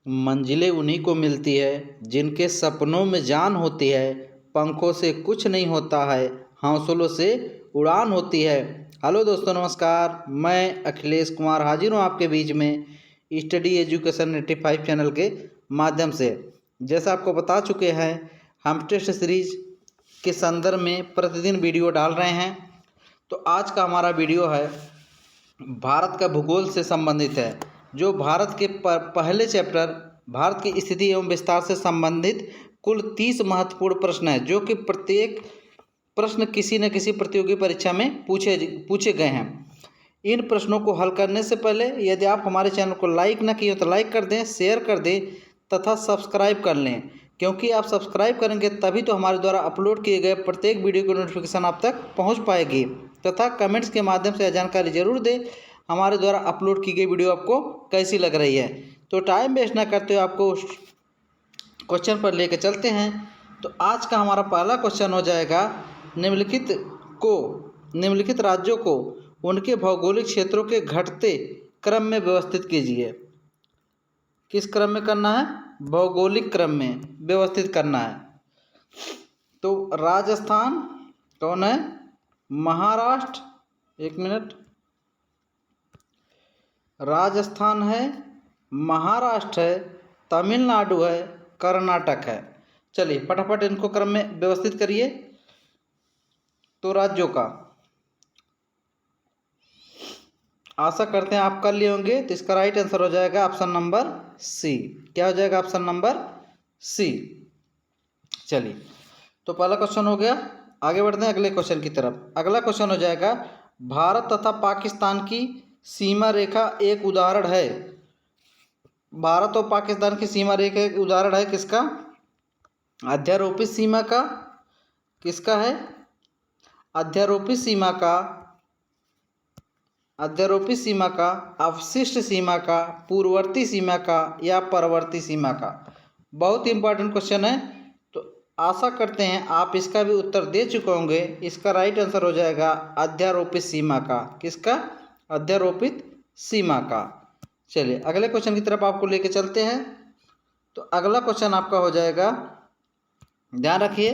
मंजिलें उन्हीं को मिलती है जिनके सपनों में जान होती है। पंखों से कुछ नहीं होता है, हौसलों से उड़ान होती है। हेलो दोस्तों, नमस्कार। मैं अखिलेश कुमार हाजिर हूँ आपके बीच में स्टडी एजुकेशन 85 चैनल के माध्यम से। जैसा आपको बता चुके हैं, हम टेस्ट सीरीज के संदर्भ में प्रतिदिन वीडियो डाल रहे हैं। तो आज का हमारा वीडियो है भारत का भूगोल से संबंधित है, जो भारत के पहले चैप्टर भारत की स्थिति एवं विस्तार से संबंधित कुल 30 महत्वपूर्ण प्रश्न है, जो कि प्रत्येक प्रश्न किसी न किसी प्रतियोगी परीक्षा में पूछे गए हैं। इन प्रश्नों को हल करने से पहले यदि आप हमारे चैनल को लाइक न किए तो लाइक कर दें, शेयर कर दें तथा सब्सक्राइब कर लें, क्योंकि आप सब्सक्राइब करेंगे तभी तो हमारे द्वारा अपलोड किए गए प्रत्येक वीडियो की नोटिफिकेशन आप तक पहुंच पाएगी। तथा कमेंट्स के माध्यम से जानकारी जरूर दें हमारे द्वारा अपलोड की गई वीडियो आपको कैसी लग रही है। तो टाइम वेस्ट ना करते हुए आपको क्वेश्चन पर लेकर चलते हैं। तो आज का हमारा पहला क्वेश्चन हो जाएगा, निम्नलिखित राज्यों को उनके भौगोलिक क्षेत्रों के घटते क्रम में व्यवस्थित कीजिए। किस क्रम में करना है? भौगोलिक क्रम में व्यवस्थित करना है। तो राजस्थान कौन है? महाराष्ट्र, एक मिनट, राजस्थान है, महाराष्ट्र है, तमिलनाडु है, कर्नाटक है। चलिए फटाफट इनको क्रम में व्यवस्थित करिए। तो राज्यों का आशा करते हैं आप कर लिए होंगे। तो इसका राइट आंसर हो जाएगा ऑप्शन नंबर सी। क्या हो जाएगा? Option number C. चलिए, तो पहला क्वेश्चन हो गया। आगे बढ़ते हैं अगले क्वेश्चन की तरफ। अगला क्वेश्चन हो जाएगा, भारत तथा पाकिस्तान की सीमा रेखा एक उदाहरण है। भारत और पाकिस्तान की सीमा रेखा एक उदाहरण है किसका? अध्यारोपित सीमा का। किसका है? अध्यारोपित सीमा का, अध्यारोपित सीमा का, अवशिष्ट सीमा का, पूर्ववर्ती सीमा का या परवर्ती सीमा का। बहुत इंपॉर्टेंट क्वेश्चन है। तो आशा करते हैं आप इसका भी उत्तर दे चुके होंगे। इसका राइट आंसर हो जाएगा अध्यारोपित सीमा का। किसका? अध्यारोपित सीमा का। चलिए अगले क्वेश्चन की तरफ आपको लेके चलते हैं। तो अगला क्वेश्चन आपका हो जाएगा, ध्यान रखिए,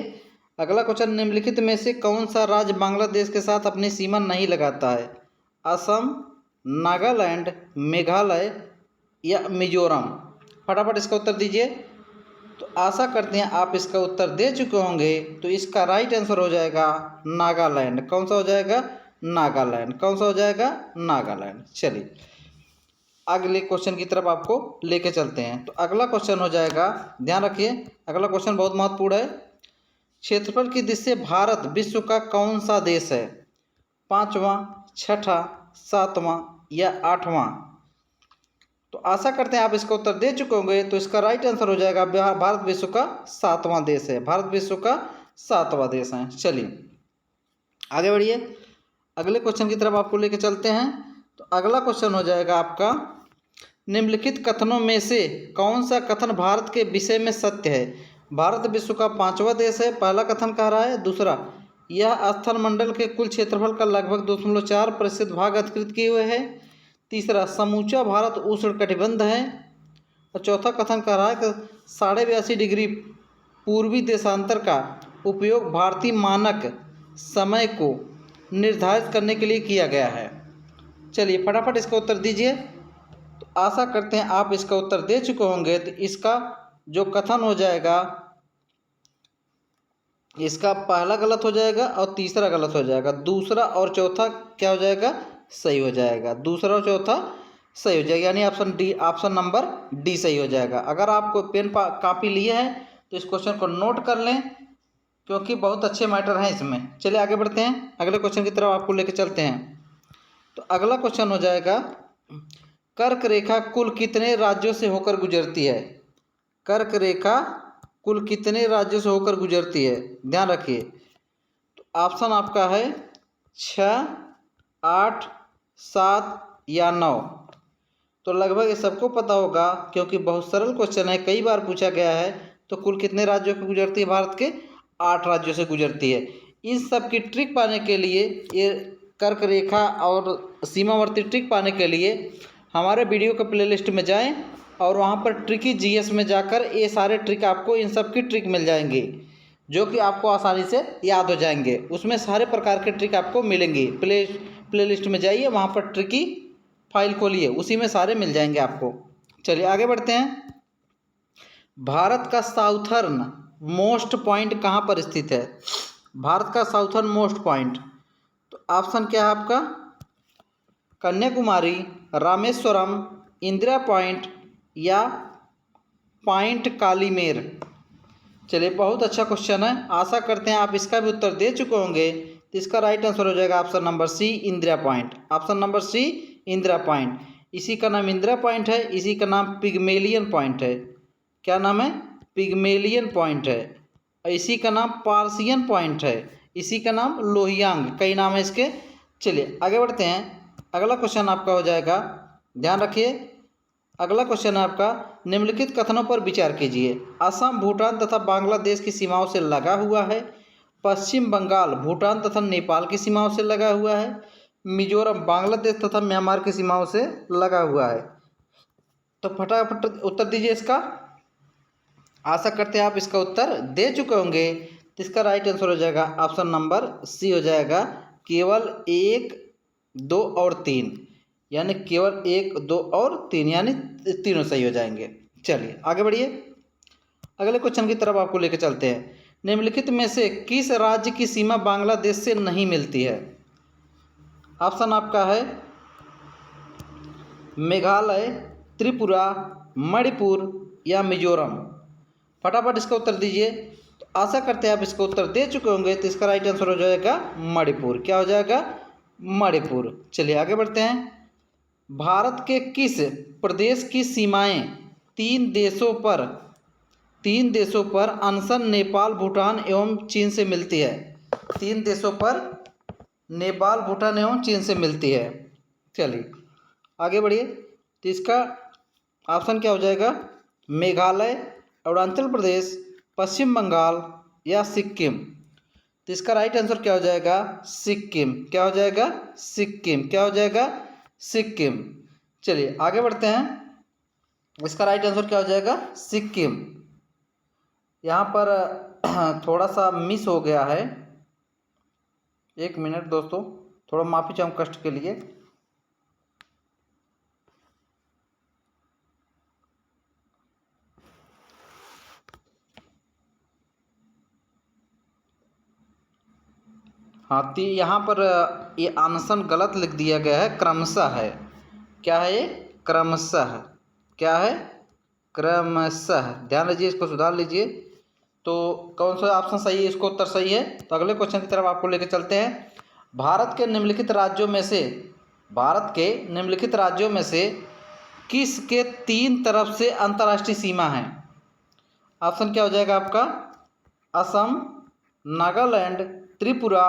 अगला क्वेश्चन, निम्नलिखित में से कौन सा राज्य बांग्लादेश के साथ अपनी सीमा नहीं लगाता है? असम, नागालैंड, मेघालय या मिजोरम। फटाफट इसका उत्तर दीजिए। तो आशा करते हैं आप इसका उत्तर दे चुके होंगे। तो इसका राइट आंसर हो जाएगा नागालैंड। कौन सा हो जाएगा? नागालैंड। कौन सा हो जाएगा? नागालैंड। चलिए अगले क्वेश्चन की तरफ आपको लेके चलते हैं। तो अगला क्वेश्चन हो जाएगा, ध्यान रखिए, अगला क्वेश्चन बहुत महत्वपूर्ण है। क्षेत्रफल की दृष्टि से भारत विश्व का कौन सा देश है? 5वां, 6ठा, 7वां या 8वां? तो आशा करते हैं आप इसका उत्तर दे चुके होंगे। तो इसका राइट आंसर हो जाएगा भारत विश्व का 7वां देश है। भारत विश्व का 7वां देश है। चलिए आगे बढ़िए, अगले क्वेश्चन की तरफ आपको लेके चलते हैं। तो अगला क्वेश्चन हो जाएगा आपका, निम्नलिखित कथनों में से कौन सा कथन भारत के विषय में सत्य है? भारत विश्व का 5वां देश है, पहला कथन कह रहा है। दूसरा, यह स्थल मंडल के कुल क्षेत्रफल का लगभग 2.4% भाग अधिकृत किए हुए है। तीसरा, समूचा भारत उष्णकटिबंध है। और चौथा कथन कह रहा है कि 82.5 डिग्री पूर्वी देशांतर का उपयोग भारतीय मानक समय को निर्धारित करने के लिए किया गया है। चलिए फटाफट इसका उत्तर दीजिए। तो आशा करते हैं आप इसका उत्तर दे चुके होंगे। तो इसका जो कथन हो जाएगा, इसका पहला गलत हो जाएगा और तीसरा गलत हो जाएगा। दूसरा और चौथा क्या हो जाएगा? सही हो जाएगा। दूसरा और चौथा सही हो जाएगा, यानी option D, option number D सही हो जाएगा। अगर आपको पेन कापी लिए हैं तो इस क्वेश्चन को नोट कर लें, क्योंकि बहुत अच्छे मैटर हैं इसमें। चलिए आगे बढ़ते हैं, अगले क्वेश्चन की तरफ आपको लेकर चलते हैं। तो अगला क्वेश्चन हो जाएगा, कर्क रेखा कुल कितने राज्यों से होकर गुजरती है? कर्क रेखा कुल कितने राज्यों से होकर गुजरती है? ध्यान रखिए। तो ऑप्शन आपका है 6, 8, 7 या 9। तो लगभग ये सबको पता होगा, क्योंकि बहुत सरल क्वेश्चन है, कई बार पूछा गया है। तो कुल कितने राज्यों से गुजरती है? भारत के 8 राज्यों से गुजरती है। इन सब की ट्रिक पाने के लिए, ये कर्क रेखा और सीमावर्ती ट्रिक पाने के लिए हमारे वीडियो के प्लेलिस्ट में जाएं और वहाँ पर ट्रिकी जीएस में जाकर ये सारे ट्रिक आपको, इन सब की ट्रिक मिल जाएंगे जो कि आपको आसानी से याद हो जाएंगे। उसमें सारे प्रकार के ट्रिक आपको मिलेंगे। प्ले लिस्ट में जाइए, वहाँ पर ट्रिकी फाइल खोलिए, उसी में सारे मिल जाएंगे आपको। चलिए आगे बढ़ते हैं। भारत का साउथर्न मोस्ट पॉइंट कहाँ पर स्थित है? भारत का साउथर्न मोस्ट पॉइंट, तो ऑप्शन क्या है आपका? कन्याकुमारी, रामेश्वरम, इंदिरा पॉइंट या पॉइंट कालीमेर। चलिए बहुत अच्छा क्वेश्चन है, आशा करते हैं आप इसका भी उत्तर दे चुके होंगे। तो इसका राइट आंसर हो जाएगा option number C, Indira Point. Option number C, Indira Point. इसी का नाम इंदिरा पॉइंट है, इसी का नाम पिग्मेलियन पॉइंट है। क्या नाम है? पिग्मेलियन पॉइंट है। और इसी का नाम पार्सियन पॉइंट है, इसी का नाम लोहियांग, कई नाम है इसके। चलिए आगे बढ़ते हैं। अगला क्वेश्चन आपका हो जाएगा, ध्यान रखिए। अगला क्वेश्चन है आपका, निम्नलिखित कथनों पर विचार कीजिए। असम भूटान तथा बांग्लादेश की सीमाओं से लगा हुआ है। पश्चिम बंगाल भूटान तथा नेपाल की सीमाओं से लगा हुआ है। मिजोरम बांग्लादेश तथा म्यांमार की सीमाओं से लगा हुआ है। तो फटाफट उत्तर दीजिए इसका। आशा करते हैं आप इसका उत्तर दे चुके होंगे। तो इसका राइट आंसर हो जाएगा ऑप्शन नंबर सी हो जाएगा, केवल 1, 2 और 3, यानी केवल 1, 2 और 3, यानी तीनों सही हो जाएंगे। चलिए आगे बढ़िए, अगले क्वेश्चन की तरफ आपको लेकर चलते हैं। निम्नलिखित में से किस राज्य की सीमा बांग्लादेश से नहीं मिलती है? ऑप्शन आपका है मेघालय, त्रिपुरा, मणिपुर या मिजोरम। फटाफट इसका उत्तर दीजिए। तो आशा करते हैं आप इसका उत्तर दे चुके होंगे। तो इसका राइट आंसर हो जाएगा मणिपुर। क्या हो जाएगा? मणिपुर। चलिए आगे बढ़ते हैं। भारत के किस प्रदेश की सीमाएं तीन देशों पर अनशन नेपाल, भूटान एवं चीन से मिलती है? 3 देशों पर नेपाल, भूटान एवं चीन से मिलती है। चलिए आगे बढ़िए। तो इसका ऑप्शन क्या हो जाएगा? मेघालय, अरुणाचल प्रदेश, पश्चिम बंगाल या सिक्किम। तो इसका राइट आंसर क्या हो जाएगा? सिक्किम। क्या हो जाएगा? सिक्किम। क्या हो जाएगा? सिक्किम। चलिए आगे बढ़ते हैं। इसका राइट आंसर क्या हो जाएगा? सिक्किम। यहाँ पर थोड़ा सा मिस हो गया है, 1 मिनट दोस्तों, थोड़ा माफ़ी चाहूँ कष्ट के लिए। हाँ, तो यहाँ पर ये आंसर गलत लिख दिया गया है, क्रमशः है। क्या है ये? क्रमशः। क्या है? क्रमशः। ध्यान लीजिए, इसको सुधार लीजिए। तो कौन सा ऑप्शन सही है? इसको उत्तर सही है। तो अगले क्वेश्चन की तरफ आपको लेकर चलते हैं। भारत के निम्नलिखित राज्यों में से किस के 3 तरफ से अंतर्राष्ट्रीय सीमा है? ऑप्शन क्या हो जाएगा आपका? असम, नागालैंड, त्रिपुरा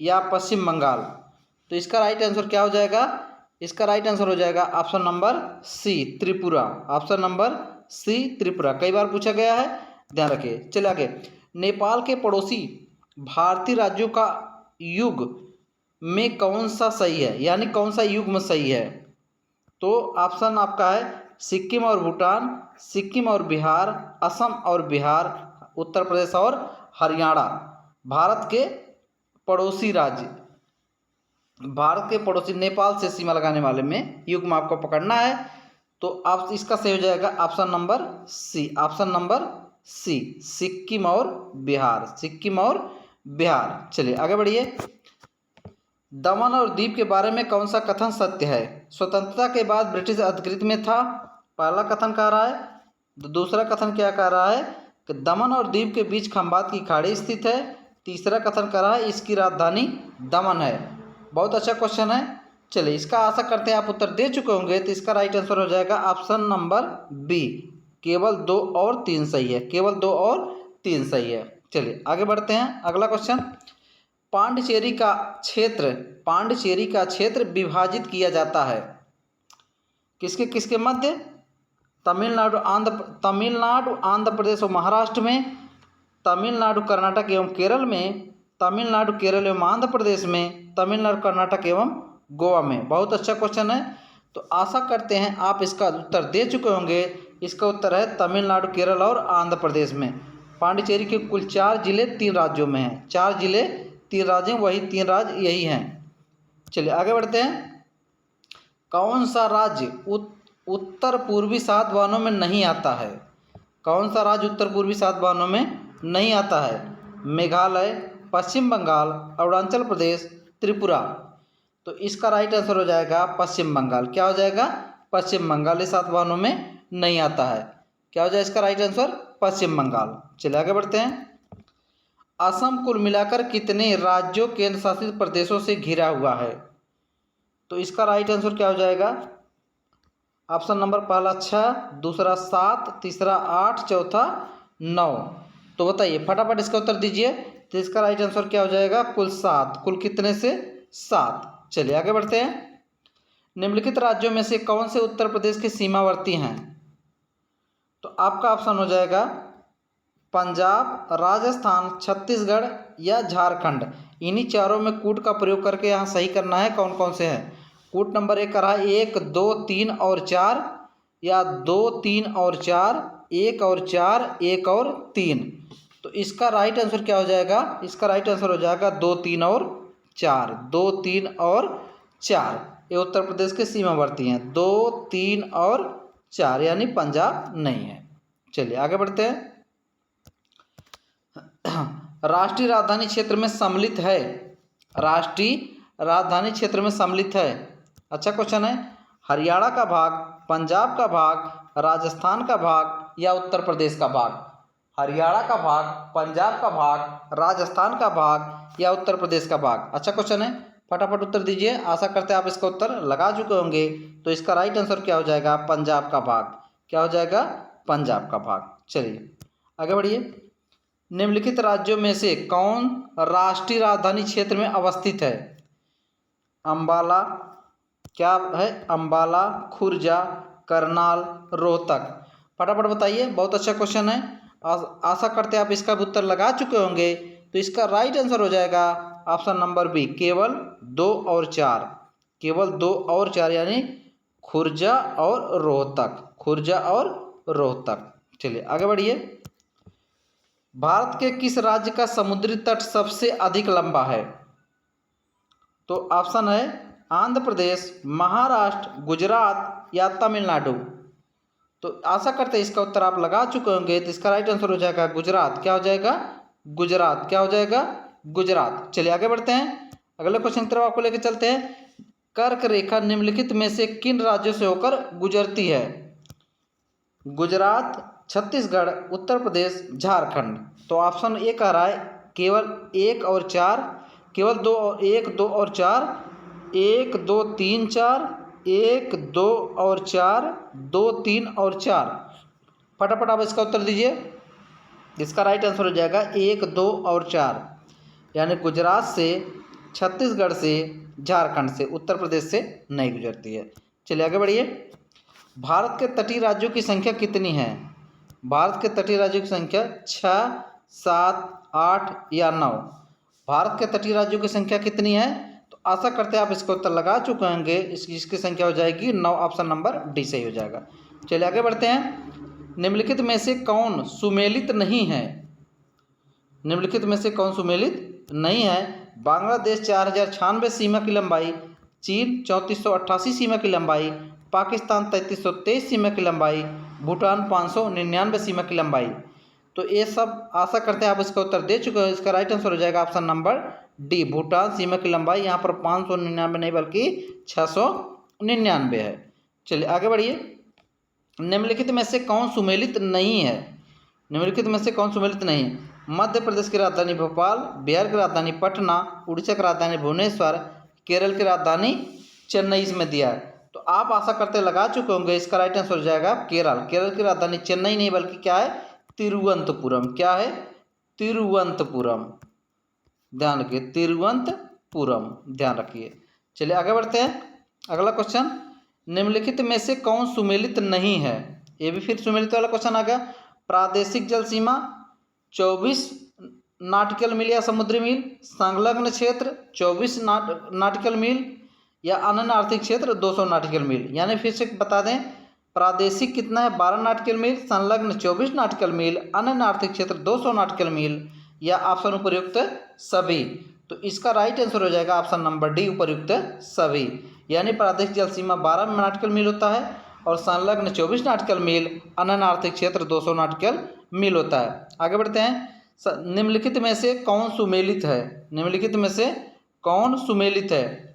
या पश्चिम बंगाल। तो इसका राइट आंसर क्या हो जाएगा? इसका राइट आंसर हो जाएगा option number C, Tripura. Option number C, Tripura. कई बार पूछा गया है, ध्यान रखिए। चलिए आगे। नेपाल के पड़ोसी भारतीय राज्यों का युग में कौन सा सही है, यानी कौन सा युग्म सही है? तो ऑप्शन आपका है सिक्किम और भूटान, सिक्किम और बिहार, असम और बिहार, उत्तर प्रदेश और हरियाणा। भारत के पड़ोसी राज्य, भारत के पड़ोसी नेपाल से सीमा लगाने वाले में युग्म आपको पकड़ना है। तो आप इसका सही हो जाएगा option number C. Option number C, Sikkim और बिहार। सिक्किम और बिहार। चलिए आगे बढ़िए। दमन और दीव के बारे में कौन सा कथन सत्य है? स्वतंत्रता के बाद ब्रिटिश अधिकृत में था, पहला कथन कह रहा है। दूसरा कथन क्या कह रहा है कि दमन और दीव के बीच खंबात की खाड़ी स्थित है। तीसरा कथन कह रहा है इसकी राजधानी दमन है। बहुत अच्छा क्वेश्चन है। चलिए इसका आशा करते हैं आप उत्तर दे चुके होंगे। तो इसका राइट आंसर हो जाएगा ऑप्शन नंबर बी, केवल 2 और 3 सही है। केवल 2 और 3 सही है। चलिए आगे बढ़ते हैं। अगला क्वेश्चन, पांडिचेरी का क्षेत्र विभाजित किया जाता है किसके किसके मध्य? तमिलनाडु, आंध्र प्रदेश और महाराष्ट्र में, तमिलनाडु, कर्नाटक एवं केरल में, तमिलनाडु, केरल एवं आंध्र प्रदेश में, तमिलनाडु, कर्नाटक एवं गोवा में। बहुत अच्छा क्वेश्चन है। तो आशा करते हैं आप इसका उत्तर दे चुके होंगे। इसका उत्तर है तमिलनाडु, केरल और आंध्र प्रदेश में। पांडिचेरी के कुल 4 जिले 3 राज्यों में हैं। 4 जिले 3 राज्य, वही 3 राज्य यही हैं। चलिए आगे बढ़ते हैं। कौन सा राज्य उत्तर पूर्वी सात वाहनों में नहीं आता है? कौन सा राज्य उत्तर पूर्वी सात वाहनों में नहीं आता है? मेघालय, पश्चिम बंगाल, अरुणाचल प्रदेश, त्रिपुरा। तो इसका राइट आंसर हो जाएगा पश्चिम बंगाल। क्या हो जाएगा? पश्चिम बंगाल इस सात वाहनों में नहीं आता है। क्या हो जाएगा इसका राइट आंसर? पश्चिम बंगाल। चलिए आगे बढ़ते हैं। असम कुल मिलाकर कितने राज्यों केंद्र शासित प्रदेशों से घिरा हुआ है? तो इसका राइट आंसर क्या हो जाएगा? ऑप्शन नंबर पहला 6, दूसरा 7, तीसरा 8, चौथा 9। तो बताइए फटाफट इसका उत्तर दीजिए। तो इसका राइट आंसर क्या हो जाएगा? कुल 7। कुल कितने से? 7। चलिए आगे बढ़ते हैं। निम्नलिखित राज्यों में से कौन से उत्तर प्रदेश के सीमावर्ती हैं? तो आपका ऑप्शन हो जाएगा पंजाब, राजस्थान, छत्तीसगढ़ या झारखंड। इन्हीं चारों में कूट का प्रयोग करके यहाँ सही करना है कौन कौन से हैं। कूट नंबर 1 कर रहा है 1, 2, 3 और 4, या 2, 3 और 4, 1 और 4, 1 और 3। तो इसका राइट आंसर क्या हो जाएगा? इसका राइट आंसर हो जाएगा 2, 3 और 4। 2, 3 और 4 ये उत्तर प्रदेश के सीमावर्ती हैं। 2, 3 और 4 यानी पंजाब नहीं है। चलिए आगे बढ़ते हैं। राष्ट्रीय राजधानी क्षेत्र में सम्मिलित है। राष्ट्रीय राजधानी क्षेत्र में सम्मिलित है। अच्छा क्वेश्चन है। हरियाणा का भाग, पंजाब का भाग, राजस्थान का भाग या उत्तर प्रदेश का भाग? हरियाणा का भाग, पंजाब का भाग, राजस्थान का भाग या उत्तर प्रदेश का भाग? अच्छा क्वेश्चन है, फटाफट उत्तर दीजिए। आशा करते हैं आप इसका उत्तर लगा चुके होंगे। तो इसका राइट आंसर क्या हो जाएगा? पंजाब का भाग। क्या हो जाएगा? पंजाब का भाग। चलिए आगे बढ़िए। निम्नलिखित राज्यों में से कौन राष्ट्रीय राजधानी क्षेत्र में अवस्थित है? अंबाला, क्या है? अंबाला, खुर्जा, करनाल, रोहतक। फटाफट बताइए। बहुत अच्छा क्वेश्चन है। आशा करते हैं आप इसका भी उत्तर लगा चुके होंगे। तो इसका राइट आंसर हो जाएगा ऑप्शन नंबर बी, केवल 2 और 4। केवल 2 और 4 यानी खुर्जा और रोहतक। खुर्जा और रोहतक। चलिए आगे बढ़िए। भारत के किस राज्य का समुद्री तट सबसे अधिक लंबा है? तो ऑप्शन है आंध्र प्रदेश, महाराष्ट्र, गुजरात या तमिलनाडु। तो आशा करते हैं इसका उत्तर आप लगा चुके होंगे। तो इसका राइट आंसर हो जाएगा गुजरात। क्या हो जाएगा? गुजरात। क्या हो जाएगा? गुजरात। चलिए आगे बढ़ते हैं। अगले क्वेश्चन की तरफ आपको लेकर चलते हैं। कर्क रेखा निम्नलिखित में से किन राज्यों से होकर गुजरती है? गुजरात, छत्तीसगढ़, उत्तर प्रदेश, झारखंड। तो ऑप्शन ए कह रहा है केवल 1 और 4, केवल 2 और 1, 2 और 4, 1, 2, 3, 4, 1, 2 और 4, 2, 3 और 4। फटाफट आप इसका उत्तर दीजिए। इसका राइट आंसर हो जाएगा 1, 2 और 4 यानी गुजरात से, छत्तीसगढ़ से, झारखंड से, उत्तर प्रदेश से नहीं गुजरती है। चलिए आगे बढ़िए। भारत के तटीय राज्यों की संख्या कितनी है? भारत के तटीय राज्यों की संख्या 6, 7, 8 या 9। भारत के तटीय राज्यों की संख्या कितनी है? तो आशा करते हैं आप इसका उत्तर लगा चुके होंगे। इसकी संख्या हो जाएगी 9। ऑप्शन नंबर डी सही हो जाएगा। चलिए आगे बढ़ते हैं। निम्नलिखित में से कौन सुमेलित नहीं है? निम्नलिखित में से कौन सुमेलित नहीं है? बांग्लादेश 4096 सीमा की लंबाई, चीन 3488 सीमा की लंबाई, पाकिस्तान 3323 सीमा की लंबाई, भूटान 599 सीमा की लंबाई। तो ये सब आशा करते हैं आप इसका उत्तर दे चुके हो। इसका राइट आंसर हो जाएगा ऑप्शन नंबर डी, भूटान सीमा की लंबाई यहाँ पर 599 नहीं बल्कि 699 है। चलिए आगे बढ़िए। निम्नलिखित में से कौन सुमेलित नहीं है? निम्नलिखित में से कौन सुमेलित नहीं है? मध्य प्रदेश की राजधानी भोपाल, बिहार की राजधानी पटना, उड़ीसा की राजधानी भुवनेश्वर, केरल की राजधानी चेन्नई इसमें दिया है। तो आप आशा करते लगा चुके होंगे। इसका राइट आंसर हो जाएगा केरल। केरल की राजधानी चेन्नई नहीं बल्कि क्या है? तिरुवनंतपुरम। क्या है? तिरुवनंतपुरम। ध्यान रखिए, तिरुवनंतपुरम ध्यान रखिए। चलिए आगे बढ़ते हैं। अगला क्वेश्चन, निम्नलिखित में से कौन सुमेलित नहीं है? ये भी फिर सुमेलित वाला क्वेश्चन आ गया। प्रादेशिक जल सीमा 24 नाटिकल मील या समुद्री मील, संलग्न क्षेत्र 24 नाटिकल मील, या अनन्य आर्थिक क्षेत्र 200 नॉटिकल मील। यानी फिर से बता दें, प्रादेशिक कितना है 12 नॉटिकल मील, संलग्न 24 नॉटिकल मील, अनन्य आर्थिक क्षेत्र 200 नॉटिकल मील, या ऑप्शन उपयुक्त सभी। तो इसका राइट आंसर हो जाएगा ऑप्शन नंबर डी, उपयुक्त सभी। यानी प्रादेशिक जल सीमा 12 नॉटिकल मील होता है और संलग्न 24 नॉटिकल मील, अनन्य आर्थिक क्षेत्र 200 नॉटिकल मील होता है। आगे बढ़ते हैं। निम्नलिखित में से कौन सुमेलित है? निम्नलिखित में से कौन सुमेलित है?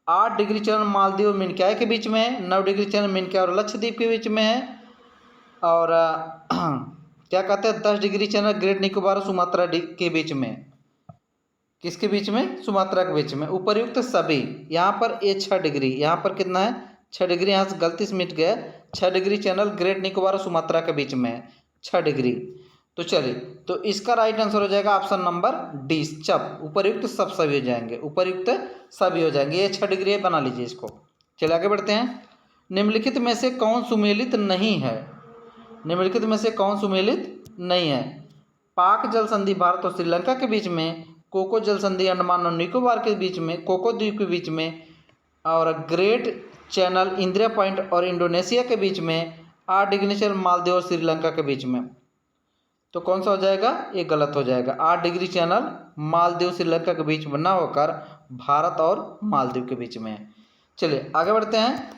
8 डिग्री चरण मालदीव और मिनक्याय के बीच में है, 9 डिग्री चरण मिनक्याय और लक्षद्वीप के बीच में है, और क्या कहते हैं 10 डिग्री चरण ग्रेट निकोबार और सुमात्रा के बीच में। किसके बीच में? सुमात्रा के बीच में। उपर्युक्त सभी, यहाँ पर ये 6 डिग्री, यहाँ पर कितना है 6 डिग्री, यहाँ से गलती से मिट गया, 6 डिग्री चैनल ग्रेट निकोबार और सुमात्रा के बीच में है 6 डिग्री। तो चलिए, तो इसका राइट आंसर हो जाएगा ऑप्शन नंबर डी, सब। उपर्युक्त सब सभी हो जाएंगे, उपर्युक्त सभी हो जाएंगे। ये 6 डिग्री बना लीजिए इसको। चलिए आगे बढ़ते हैं। निम्नलिखित में से कौन सुमेलित नहीं है? निम्नलिखित में से कौन सुमेलित नहीं है? पाक जल संधि भारत और श्रीलंका के बीच में, कोको जल संधि अंडमान और निकोबार के बीच में, कोको द्वीप के बीच में, और ग्रेट चैनल इंदिरा पॉइंट और इंडोनेशिया के बीच में, 8 डिग्री चैनल मालदीव और श्रीलंका के बीच में। तो कौन सा हो जाएगा? ये गलत हो जाएगा। 8 डिग्री चैनल मालदीव श्रीलंका के बीच में ना होकर भारत और मालदीव के बीच में है। चलिए आगे बढ़ते हैं।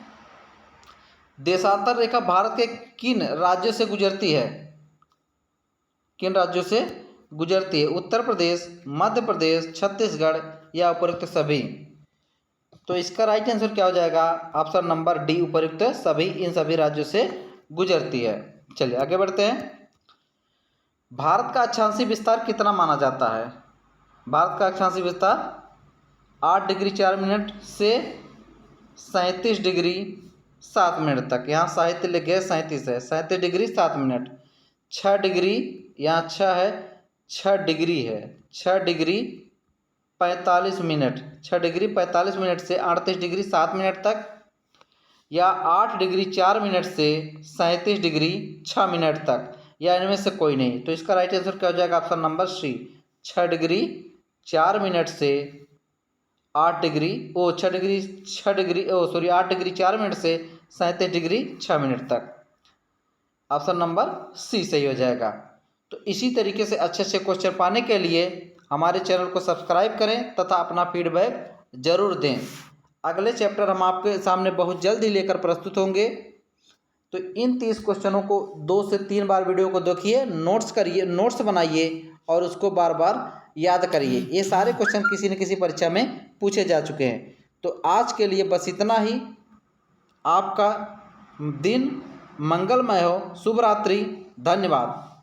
देशांतर रेखा भारत के किन राज्यों से गुजरती है? किन राज्यों से गुजरती है? उत्तर प्रदेश, मध्य प्रदेश, छत्तीसगढ़, या उपयुक्त सभी। तो इसका राइट आंसर क्या हो जाएगा? ऑप्शन नंबर डी, उपयुक्त सभी, इन सभी राज्यों से गुजरती है। चलिए आगे बढ़ते हैं। भारत का अक्षांशीय विस्तार कितना माना जाता है? भारत का अक्षांशीय विस्तार 8 डिग्री 4 मिनट से 37 डिग्री 7 मिनट तक। यहाँ साहित्य लिख गए 37 है, 37 डिग्री 7 मिनट। 6 डिग्री, यहाँ 6 है, 6 डिग्री है, 6 डिग्री 45 मिनट, 6 डिग्री 45 मिनट से 38 डिग्री 7 मिनट तक, या 8 डिग्री 4 मिनट से 37 डिग्री 6 मिनट तक, या इनमें से कोई नहीं। तो इसका राइट आंसर क्या हो जाएगा? Option number C, 6 degree 4 minute से 8 डिग्री 8 डिग्री 4 मिनट से 37 डिग्री 6 मिनट तक। ऑप्शन नंबर सी सही हो जाएगा। तो इसी तरीके से अच्छे अच्छे क्वेश्चन पाने के लिए हमारे चैनल को सब्सक्राइब करें तथा अपना फीडबैक जरूर दें। अगले चैप्टर हम आपके सामने बहुत जल्द ही लेकर प्रस्तुत होंगे। तो इन 30 क्वेश्चनों को 2 से 3 बार वीडियो को देखिए, नोट्स करिए, नोट्स बनाइए और उसको बार बार याद करिए। ये सारे क्वेश्चन किसी न किसी परीक्षा में पूछे जा चुके हैं। तो आज के लिए बस इतना ही। आपका दिन मंगलमय हो। शुभ रात्रि। धन्यवाद।